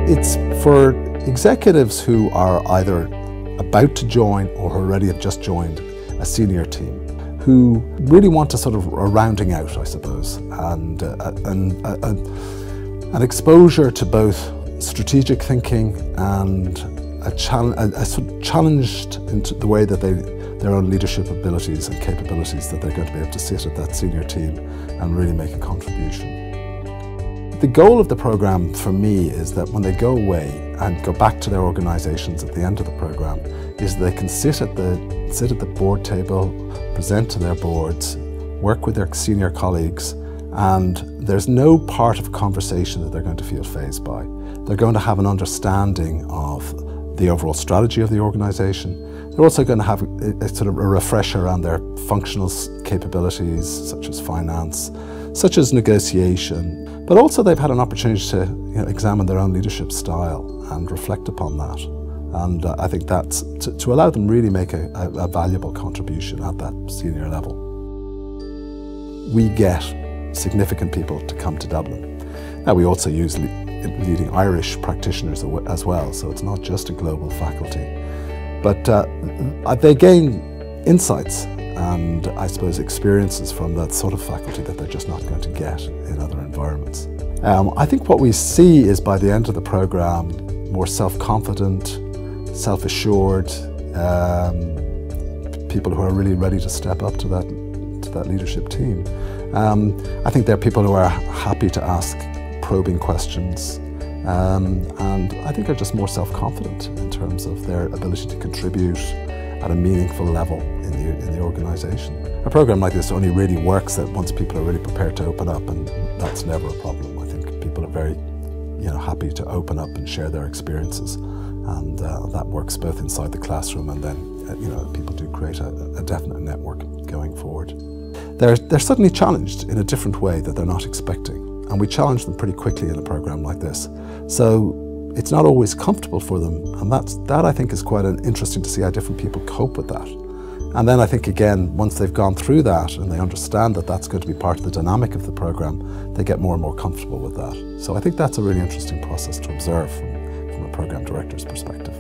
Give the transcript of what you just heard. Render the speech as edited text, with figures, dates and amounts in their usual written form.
It's for executives who are either about to join or who already have just joined a senior team, who really want to sort of a rounding out, I suppose, and an exposure to both strategic thinking and a sort of challenged into the way that their own leadership abilities and capabilities, that they're going to be able to sit at that senior team and really make a contribution. The goal of the programme for me is that when they go away and go back to their organisations at the end of the programme, is they can sit at the board table, present to their boards, work with their senior colleagues, and there's no part of conversation that they're going to feel fazed by. They're going to have an understanding of the overall strategy of the organisation. They're also going to have a sort of a refresher on their functional capabilities, such as finance, such as negotiation, but also they've had an opportunity to examine their own leadership style and reflect upon that. And I think that's to allow them really make a valuable contribution at that senior level. We get significant people to come to Dublin. Now we also use leading Irish practitioners as well, so it's not just a global faculty. But they gain insights and I suppose experiences from that sort of faculty that they're just not going to get in other environments. I think what we see is by the end of the programme, more self-confident, self-assured, people who are really ready to step up to that leadership team. I think they're people who are happy to ask probing questions, and I think are just more self-confident in terms of their ability to contribute at a meaningful level in the organisation. A programme like this only really works that once people are really prepared to open up, and that's never a problem. I think people are very happy to open up and share their experiences, and that works both inside the classroom and then people do create a definite network going forward. They're suddenly challenged in a different way that they're not expecting, and we challenge them pretty quickly in a programme like this. So it's not always comfortable for them, and that I think is quite interesting to see how different people cope with that. And then I think again, once they've gone through that and they understand that that's going to be part of the dynamic of the programme, they get more and more comfortable with that. So I think that's a really interesting process to observe from a programme director's perspective.